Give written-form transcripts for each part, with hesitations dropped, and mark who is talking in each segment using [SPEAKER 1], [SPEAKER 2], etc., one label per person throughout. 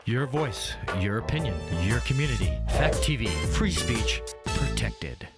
[SPEAKER 1] Your voice, your opinion, your community. Fact TV, free speech protected.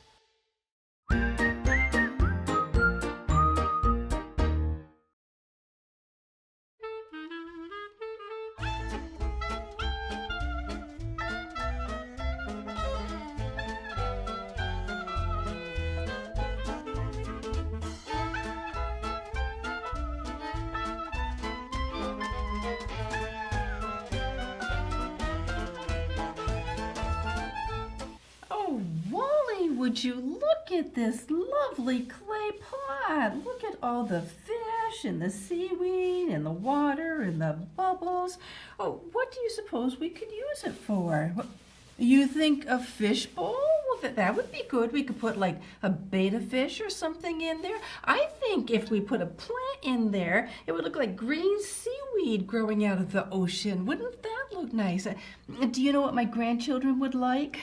[SPEAKER 2] Would you look at this lovely clay pot? Look at all the fish and the seaweed and the water and the bubbles. Oh, what do you suppose we could use it for? You think a fish bowl? Well, that would be good. We could put like a betta fish or something in there. I think if we put a plant in there, it would look like green seaweed growing out of the ocean. Wouldn't that look nice? Do you know what my grandchildren would like?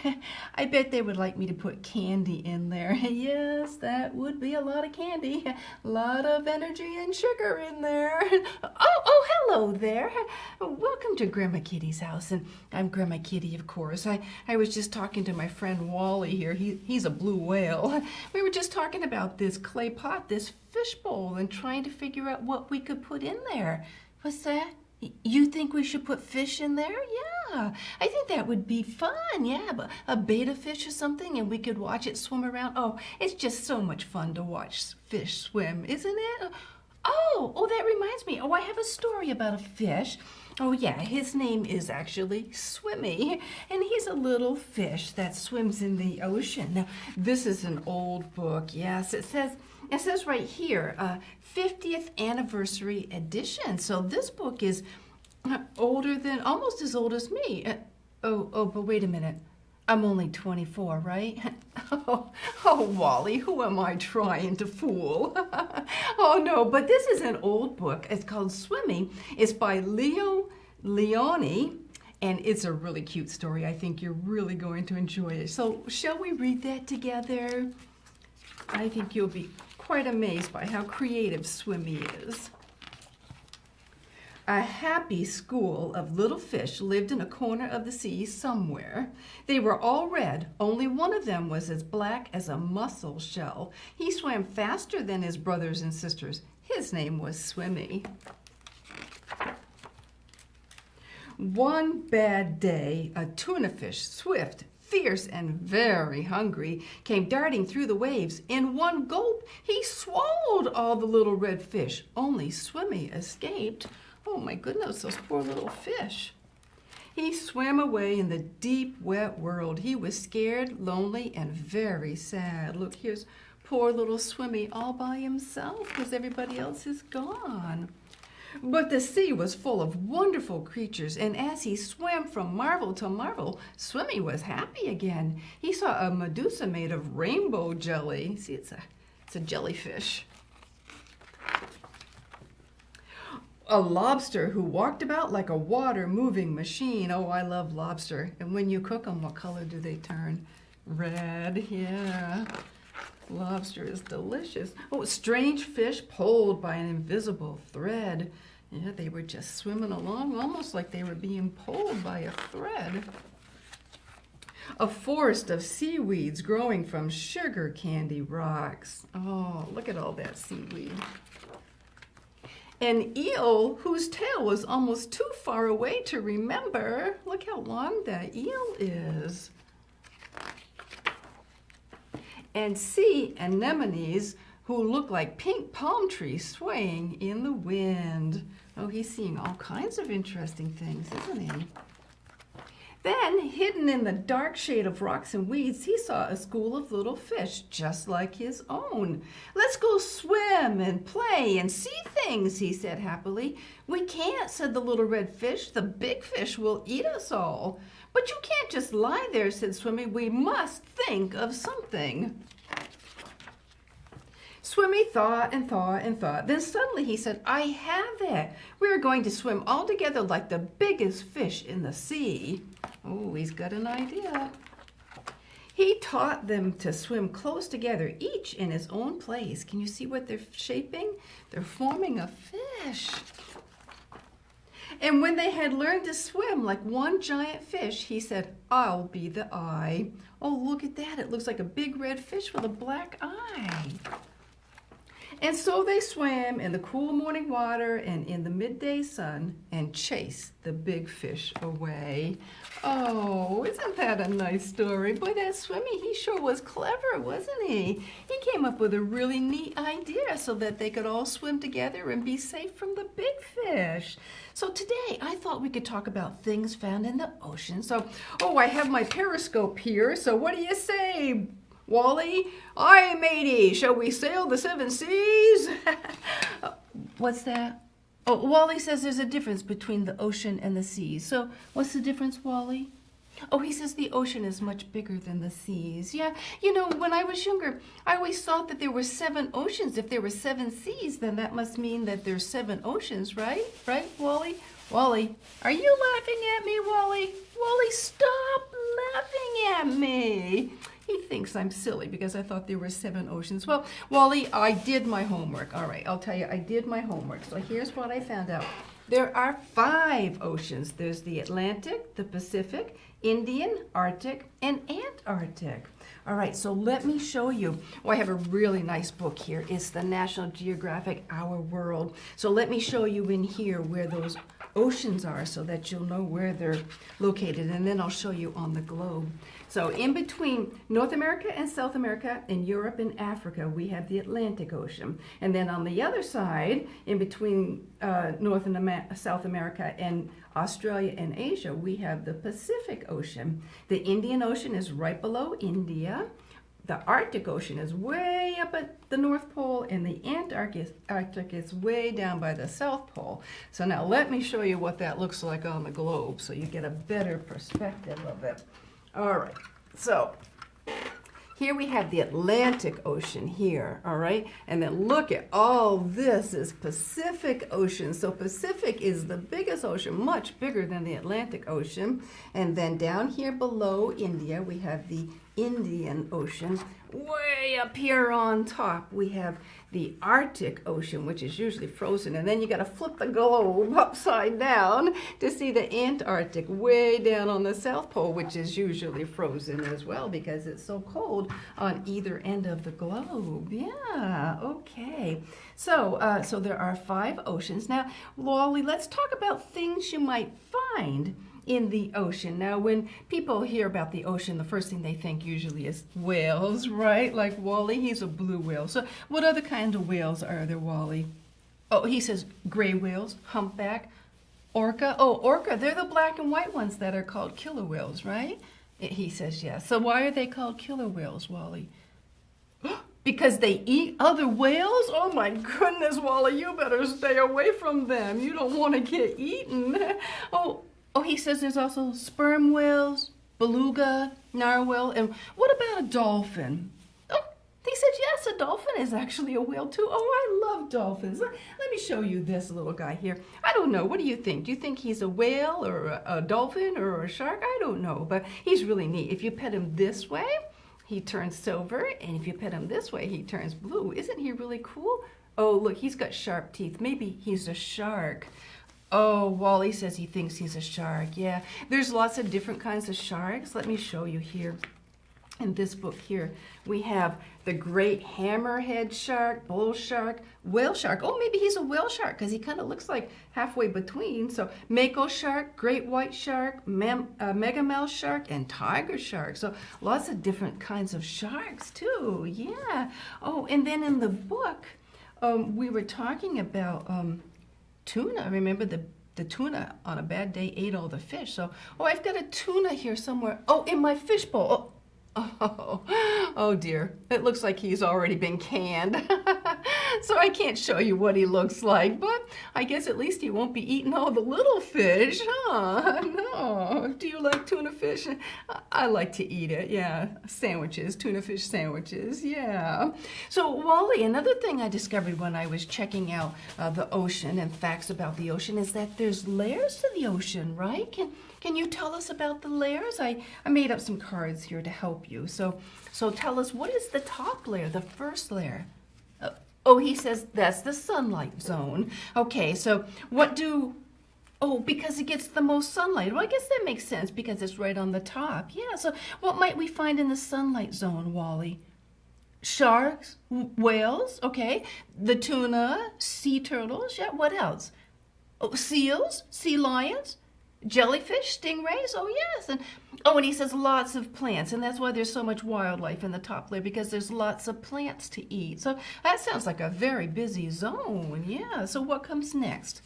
[SPEAKER 2] I bet they would like me to put candy in there. Yes, that would be a lot of candy. A lot of energy and sugar in there. Oh, hello there. Welcome to Grandma Kitty's house. And I'm Grandma Kitty, of course. I was just talking to my friend Wally here. He's a blue whale. We were just talking about this clay pot, this fish bowl, and trying to figure out what we could put in there. What's that? You think we should put fish in there? Yeah, I think that would be fun. Yeah, but a betta fish or something, and we could watch it swim around. Oh, it's just so much fun to watch fish swim, isn't it? Oh, that reminds me. Oh, I have a story about a fish. Oh, yeah, his name is actually Swimmy, and he's a little fish that swims in the ocean. Now, this is an old book. Yes, it says right here, 50th anniversary edition. So this book is almost as old as me. But wait a minute. I'm only 24, right? Oh, Wally, who am I trying to fool? Oh, no, but this is an old book. It's called Swimming. It's by Leo Leone, and it's a really cute story. I think you're really going to enjoy it. So shall we read that together? I think you'll be quite amazed by how creative Swimmy is. A happy school of little fish lived in a corner of the sea somewhere. They were all red. Only one of them was as black as a mussel shell. He swam faster than his brothers and sisters. His name was Swimmy. One bad day, a tuna fish, swift, fierce, and very hungry, came darting through the waves. In one gulp, he swallowed all the little red fish. Only Swimmy escaped. Oh my goodness, those poor little fish. He swam away in the deep, wet world. He was scared, lonely, and very sad. Look, here's poor little Swimmy all by himself because everybody else is gone. But the sea was full of wonderful creatures, and as he swam from marvel to marvel, Swimmy was happy again. He saw a Medusa made of rainbow jelly. See, it's a jellyfish. A lobster who walked about like a water-moving machine. Oh, I love lobster. And when you cook them, what color do they turn? Red, yeah. Lobster is delicious. Oh, strange fish pulled by an invisible thread. Yeah, they were just swimming along, almost like they were being pulled by a thread. A forest of seaweeds growing from sugar candy rocks. Oh, look at all that seaweed. An eel whose tail was almost too far away to remember. Look how long that eel is. And sea anemones who look like pink palm trees swaying in the wind. Oh, he's seeing all kinds of interesting things, isn't he? Then, hidden in the dark shade of rocks and weeds, he saw a school of little fish just like his own. Let's go swim and play and see things, he said happily. We can't, said the little red fish. The big fish will eat us all. But you can't just lie there, said Swimmy. We must think of something. Swimmy thought and thought and thought. Then suddenly he said, I have it. We're going to swim all together like the biggest fish in the sea. Oh, he's got an idea. He taught them to swim close together, each in his own place. Can you see what they're shaping? They're forming a fish. And when they had learned to swim like one giant fish, he said, "I'll be the eye." Oh, look at that. It looks like a big red fish with a black eye. And so they swam in the cool morning water and in the midday sun and chased the big fish away. Oh, isn't that a nice story? Boy, that Swimmy, he sure was clever, wasn't he? He came up with a really neat idea so that they could all swim together and be safe from the big fish. So today, I thought we could talk about things found in the ocean. So, I have my periscope here. So what do you say, Wally? Aye, matey, shall we sail the seven seas? What's that? Oh, Wally says there's a difference between the ocean and the seas. So what's the difference, Wally? Oh, he says the ocean is much bigger than the seas. Yeah, when I was younger, I always thought that there were 7 oceans. If there were 7 seas, then that must mean that there's 7 oceans, right? Right, Wally? Wally, are you laughing at me, Wally? Wally, stop laughing at me. He thinks I'm silly because I thought there were 7 oceans. Well, Wally, I did my homework. All right, I'll tell you, I did my homework. So here's what I found out. There are 5 oceans. There's the Atlantic, the Pacific, Indian, Arctic, and Antarctic. All right, so let me show you. Oh, I have a really nice book here. It's the National Geographic Our World. So let me show you in here where those oceans are so that you'll know where they're located, and then I'll show you on the globe. So in between North America and South America and Europe and Africa, we have the Atlantic Ocean. And then on the other side, in between North and South America and Australia and Asia, we have the Pacific Ocean. The Indian Ocean is right below India. The Arctic Ocean is way up at the North Pole, and the Antarctic is way down by the South Pole. So now let me show you what that looks like on the globe so you get a better perspective of it. All right, so here we have the Atlantic Ocean here, all right? And then look at all this is Pacific Ocean. So Pacific is the biggest ocean, much bigger than the Atlantic Ocean. And then down here below India, we have the Indian Ocean. Way up here on top, we have the Arctic Ocean, which is usually frozen. And then you got to flip the globe upside down to see the Antarctic way down on the South Pole, which is usually frozen as well because it's so cold on either end of the globe. Yeah, okay. So there are 5 oceans. Now, Wally, let's talk about things you might find in the ocean. Now, when people hear about the ocean, the first thing they think usually is whales, right? Like Wally, he's a blue whale. So what other kinds of whales are there, Wally? Oh, he says gray whales, humpback, orca. Oh, orca, they're the black and white ones that are called killer whales, right? He says yes. So why are they called killer whales, Wally? Because they eat other whales? Oh my goodness, Wally, you better stay away from them. You don't want to get eaten. Oh, he says there's also sperm whales, beluga, narwhal, and what about a dolphin? Oh, he said yes, a dolphin is actually a whale too. Oh, I love dolphins. Let me show you this little guy here. I don't know, what do you think? Do you think he's a whale or a dolphin or a shark? I don't know, but he's really neat. If you pet him this way, he turns silver, and if you pet him this way, he turns blue. Isn't he really cool? Oh, look, he's got sharp teeth. Maybe he's a shark. Oh, Wally says he thinks he's a shark. Yeah, there's lots of different kinds of sharks. Let me show you here. In this book here, we have the great hammerhead shark, bull shark, whale shark. Oh, maybe he's a whale shark because he kind of looks like halfway between. So mako shark, great white shark, megamouth shark, and tiger shark. So lots of different kinds of sharks too. Yeah. Oh, and then in the book, we were talking about tuna. Remember the tuna on a bad day ate all the fish. So, I've got a tuna here somewhere. Oh, in my fishbowl. Oh dear. It looks like he's already been canned. So I can't show you what he looks like, but I guess at least he won't be eating all the little fish, huh? No. Do you like tuna fish? I like to eat it, yeah. Sandwiches, tuna fish sandwiches, yeah. So Wally, another thing I discovered when I was checking out the ocean and facts about the ocean is that there's layers to the ocean, right? Can you tell us about the layers? I made up some cards here to help you. So tell us, what is the top layer, the first layer? Oh, he says that's the sunlight zone. Okay, so what do Oh, because it gets the most sunlight. Well, I guess that makes sense because it's right on the top. Yeah, so what might we find in the sunlight zone, Wally? Sharks, whales, okay. The tuna, sea turtles, yeah, what else? Oh, seals, sea lions, jellyfish, stingrays, oh yes. And he says lots of plants, and that's why there's so much wildlife in the top layer, because there's lots of plants to eat. So that sounds like a very busy zone, yeah. So what comes next?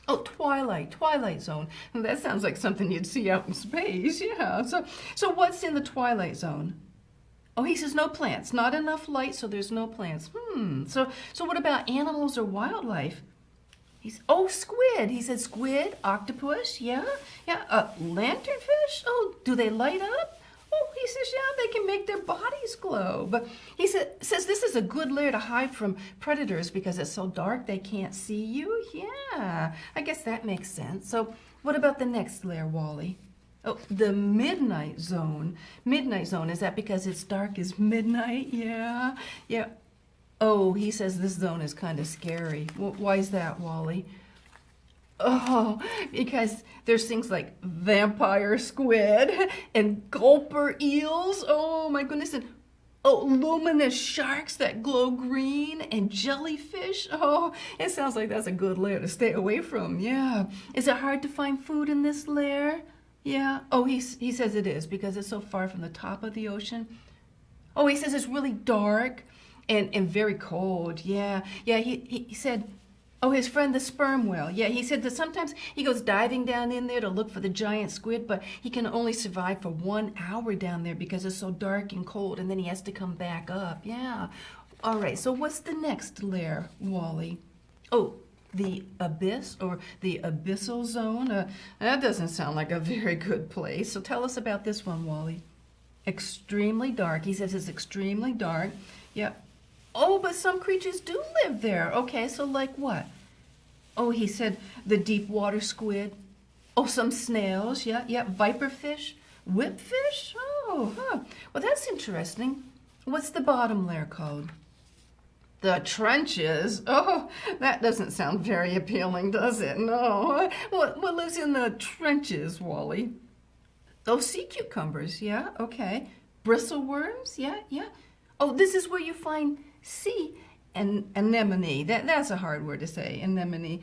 [SPEAKER 2] Oh, twilight zone. That sounds like something you'd see out in space, yeah. So what's in the twilight zone? Oh, he says no plants, not enough light, so there's no plants. So what about animals or wildlife? Squid. He said squid, octopus, yeah. Lanternfish. Oh, do they light up? Oh, he says, yeah, they can make their bodies glow. But he says this is a good layer to hide from predators because it's so dark they can't see you. Yeah, I guess that makes sense. So what about the next layer, Wally? Oh, the midnight zone. Midnight zone, is that because it's dark as midnight? Yeah. Oh, he says this zone is kind of scary. Why is that, Wally? Oh, because there's things like vampire squid and gulper eels. Oh my goodness. And luminous sharks that glow green and jellyfish. Oh, it sounds like that's a good layer to stay away from. Yeah. Is it hard to find food in this layer? Yeah. Oh, he says it is because it's so far from the top of the ocean. Oh, he says it's really dark and very cold. Yeah. He said, oh, his friend the sperm whale. Yeah, he said that sometimes he goes diving down in there to look for the giant squid, but he can only survive for 1 hour down there because it's so dark and cold, and then he has to come back up. Yeah. All right, so what's the next layer, Wally? Oh, the abyss or the abyssal zone. That doesn't sound like a very good place. So tell us about this one, Wally. Extremely dark. He says it's extremely dark. Yeah. Oh, but some creatures do live there. Okay, so like what? Oh, he said the deep water squid. Oh, some snails. Yeah. Viperfish, whipfish. Oh, huh. Well, that's interesting. What's the bottom layer called? The trenches. Oh, that doesn't sound very appealing, does it? No. What lives in the trenches, Wally? Oh, sea cucumbers. Yeah. Okay. Bristleworms. Yeah. Oh, this is where you find sea anemone. That's a hard word to say, anemone.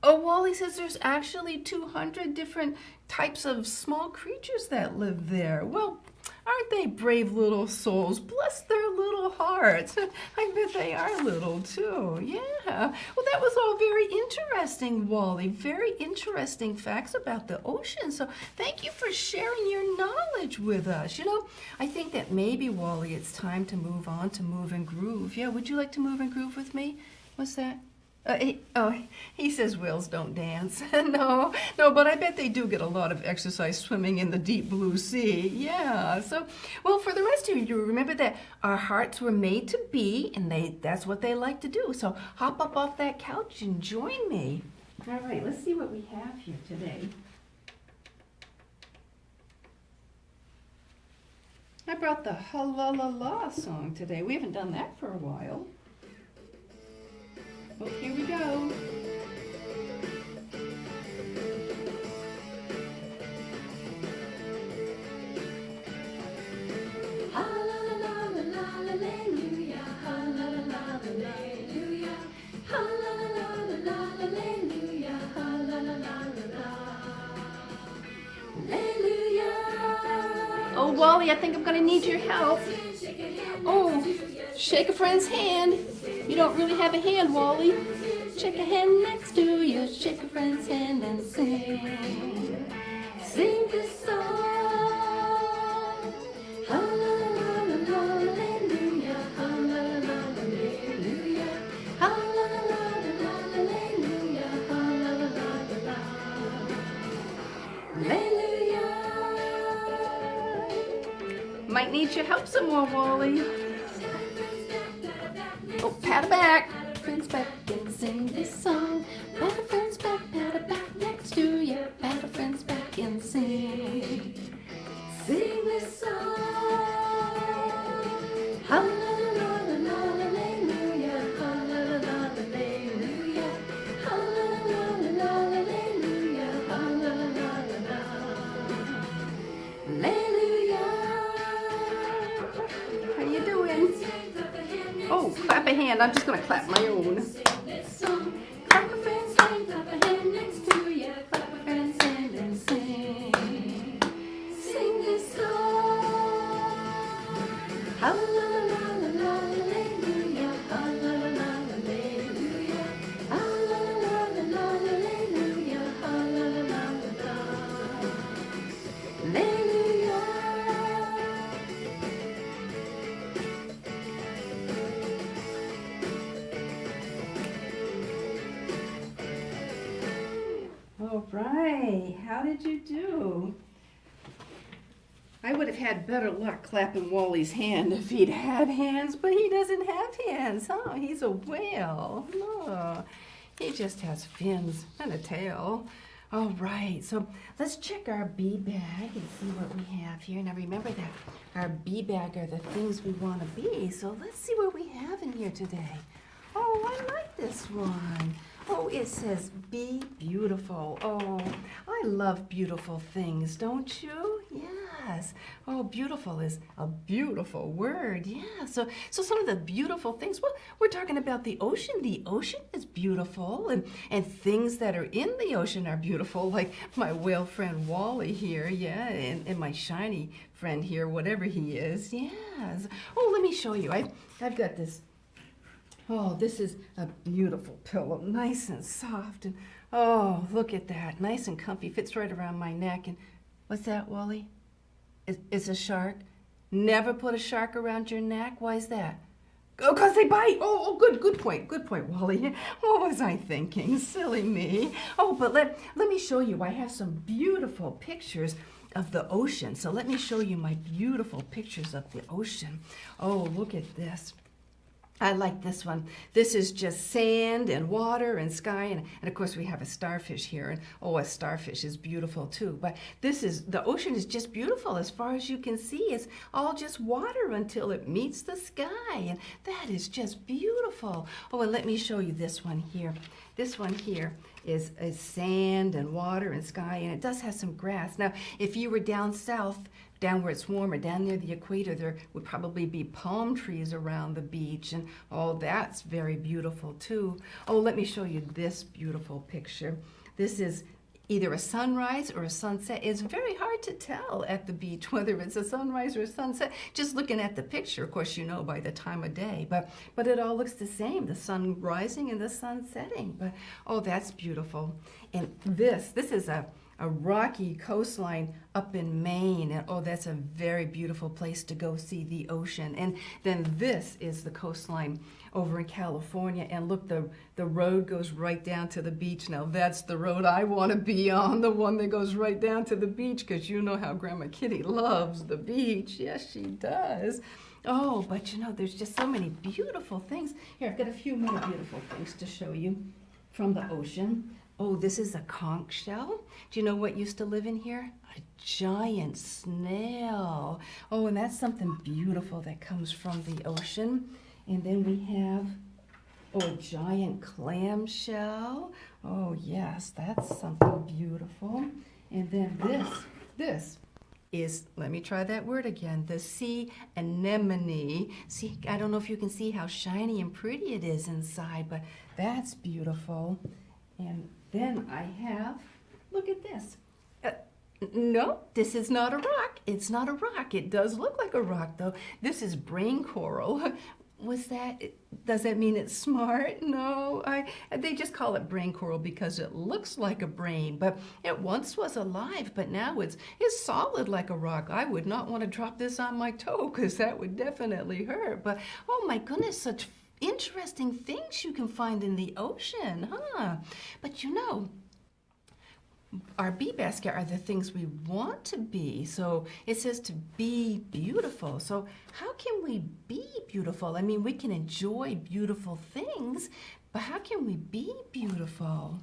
[SPEAKER 2] Oh, Wally says there's actually 200 different types of small creatures that live there. Well, aren't they brave little souls? Bless their little hearts. I bet they are little too. Yeah. Well, that was all very interesting, Wally. Very interesting facts about the ocean. So thank you for sharing your knowledge with us. I think that maybe, Wally, it's time to move on to Move and Groove. Yeah, would you like to move and groove with me? What's that? He says whales don't dance. No, but I bet they do get a lot of exercise swimming in the deep blue sea. Yeah, so, well, for the rest of you, remember that our hearts were made to be, and that's what they like to do. So hop up off that couch and join me. All right, let's see what we have here today. I brought the Ha-la-la-la song today. We haven't done that for a while. Oh, here we go. Oh, Wally, I think I'm going to need your help. Oh, shake a friend's hand. You don't really have a hand, Wally. Shake a hand next to you. Shake a friend's hand and sing. Sing this song. Hallelujah, hallelujah, hallelujah, hallelujah. Might need your help some more, Wally. Oh, pat her back. Friends back and sing this song. Pat her friends back next to you. Pat her friends back and sing. Sing this song. Hallelujah, hallelujah, hallelujah, hallelujah. Hallelujah. How you doing? Oh, clap a hand. I'm just going to clap my own. Clap a hand, sing, clap a hand next to you. Clap a hand, sing, and sing. Sing this song. Hallelujah, hallelujah, hallelujah, hallelujah, hallelujah, hallelujah. All right, how did you do? I would have had better luck clapping Wally's hand if he'd had hands, but he doesn't have hands. Oh, he's a whale. Oh, he just has fins and a tail. All right, so let's check our bee bag and see what we have here. Now remember that our bee bag are the things we want to be, so let's see what we have in here today. Oh, I like this one. Oh, it says be beautiful. Oh, I love beautiful things, don't you? Yes. Oh, beautiful is a beautiful word. Yeah. So some of the beautiful things. Well, we're talking about the ocean. The ocean is beautiful, and things that are in the ocean are beautiful, like my whale friend Wally here. Yeah, and my shiny friend here, whatever he is. Yes. Oh, let me show you. I've got this. Oh, this is a beautiful pillow, nice and soft, and oh, look at that, nice and comfy, fits right around my neck. And what's that, Wally? It's a shark. Never put a shark around your neck. Why is that? Oh, 'cause they bite. Oh, good point, Wally. What was I thinking? Silly me. Oh, but let me show you. I have some beautiful pictures of the ocean. So let me show you my beautiful pictures of the ocean. Oh, look at this. I like this one. This is just sand and water and sky, and of course we have a starfish here, and oh, a starfish is beautiful too. But the ocean is just beautiful as far as you can see. It's all just water until it meets the sky, and that is just beautiful. Oh, and let me show you this one here. This one here is sand and water and sky, and it does have some grass. Now, if you were down south, down where it's warmer, down near the equator, there would probably be palm trees around the beach, and oh, that's very beautiful too. Oh, let me show you this beautiful picture. This is either a sunrise or a sunset. It's very hard to tell at the beach whether it's a sunrise or a sunset. Just looking at the picture, of course, you know by the time of day, but it all looks the same, the sun rising and the sun setting. But oh, that's beautiful. And this is a rocky coastline up in Maine, and oh, that's a very beautiful place to go see the ocean. And then this is the coastline over in California, and look, the road goes right down to the beach. Now that's the road I want to be on, the one that goes right down to the beach, because you know how Grandma Kitty loves the beach. Yes, she does. Oh, but you know, there's just so many beautiful things. Here, I've got a few more beautiful things to show you from the ocean. Oh, this is a conch shell. Do you know what used to live in here? A giant snail. Oh, and that's something beautiful that comes from the ocean. And then we have, a giant clam shell. Oh, yes, that's something beautiful. And then this is, let me try that word again, the sea anemone. See, I don't know if you can see how shiny and pretty it is inside, but that's beautiful. And then I have, look at this. No, this is not a rock. It's not a rock. It does look like a rock, though. This is brain coral. Does that mean it's smart? No, they just call it brain coral because it looks like a brain, but it once was alive, but now it's solid like a rock. I would not want to drop this on my toe because that would definitely hurt. But oh my goodness, such interesting things you can find in the ocean, huh? But you know, our bee basket are the things we want to be. So it says to be beautiful. So how can we be beautiful? I mean, we can enjoy beautiful things, but how can we be beautiful?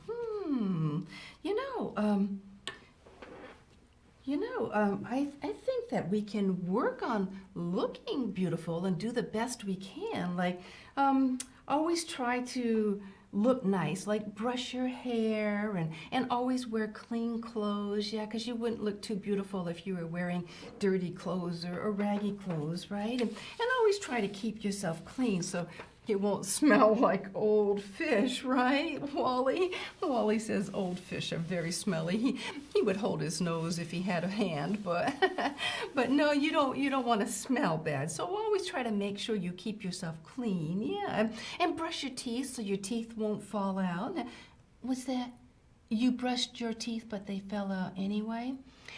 [SPEAKER 2] I think that we can work on looking beautiful and do the best we can. Like, always try to look nice, like brush your hair and always wear clean clothes, yeah, because you wouldn't look too beautiful if you were wearing dirty clothes or raggy clothes, right? And always try to keep yourself clean so it won't smell like old fish, right, Wally? Wally says old fish are very smelly. He would hold his nose if he had a hand, but but no, you don't want to smell bad. So always try to make sure you keep yourself clean, yeah, and brush your teeth so your teeth won't fall out. Was that you brushed your teeth but they fell out anyway?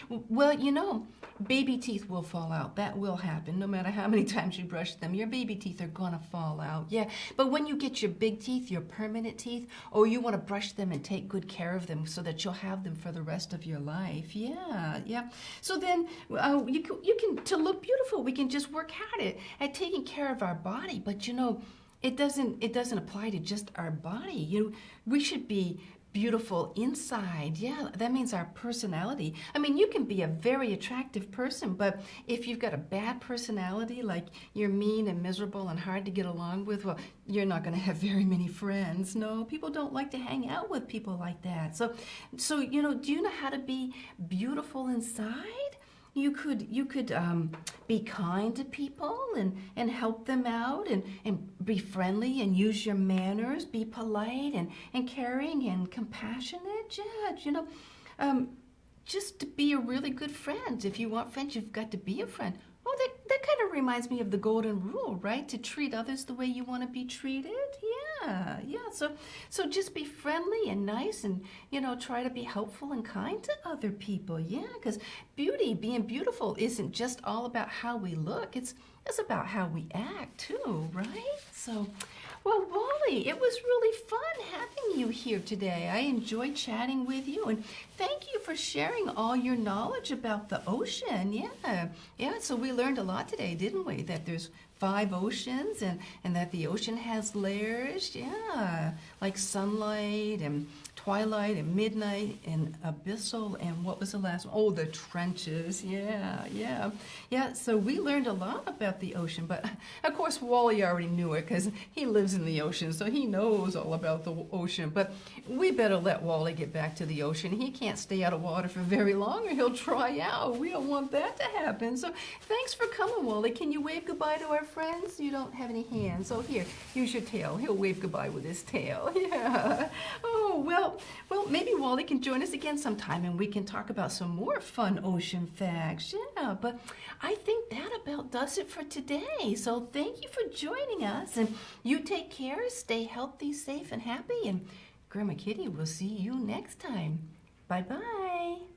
[SPEAKER 2] Well, baby teeth will fall out. That will happen. No matter how many times you brush them, your baby teeth are gonna fall out. Yeah, but when you get your big teeth, your permanent teeth, oh, you want to brush them and take good care of them so that you'll have them for the rest of your life. Yeah, yeah. So then you can to look beautiful, we can just work hard at taking care of our body. But it doesn't apply to just our body. We should be beautiful inside. Yeah, that means our personality. I mean, you can be a very attractive person, but if you've got a bad personality, like you're mean and miserable and hard to get along with, well, you're not going to have very many friends. No, people don't like to hang out with people like that. So do you know how to be beautiful inside? You could be kind to people and help them out and be friendly and use your manners, be polite and caring and compassionate. Yeah, just to be a really good friend. If you want friends, you've got to be a friend. Oh, that kind of reminds me of the golden rule, right? To treat others the way you want to be treated. Yeah. So just be friendly and nice and, try to be helpful and kind to other people. Yeah, because being beautiful isn't just all about how we look. It's about how we act too, right? So, well, Wally, it was really fun having you here today. I enjoyed chatting with you, and thank you for sharing all your knowledge about the ocean. Yeah, so we learned a lot today, didn't we? That there's 5 oceans and that the ocean has layers, yeah, like sunlight and twilight and midnight and abyssal, and what was the last one? Oh, the trenches. Yeah. So we learned a lot about the ocean, but of course Wally already knew it because he lives in the ocean, so he knows all about the ocean. But we better let Wally get back to the ocean. He can't stay out of water for very long or he'll dry out. We don't want that to happen. So thanks for coming, Wally. Can you wave goodbye to our friends? You don't have any hands. So here, use your tail. He'll wave goodbye with his tail. Yeah. Oh, well, maybe Wally can join us again sometime and we can talk about some more fun ocean facts. Yeah, but I think that about does it for today. So thank you for joining us, and you take care, stay healthy, safe, and happy, and Grandma Kitty will see you next time. Bye-bye.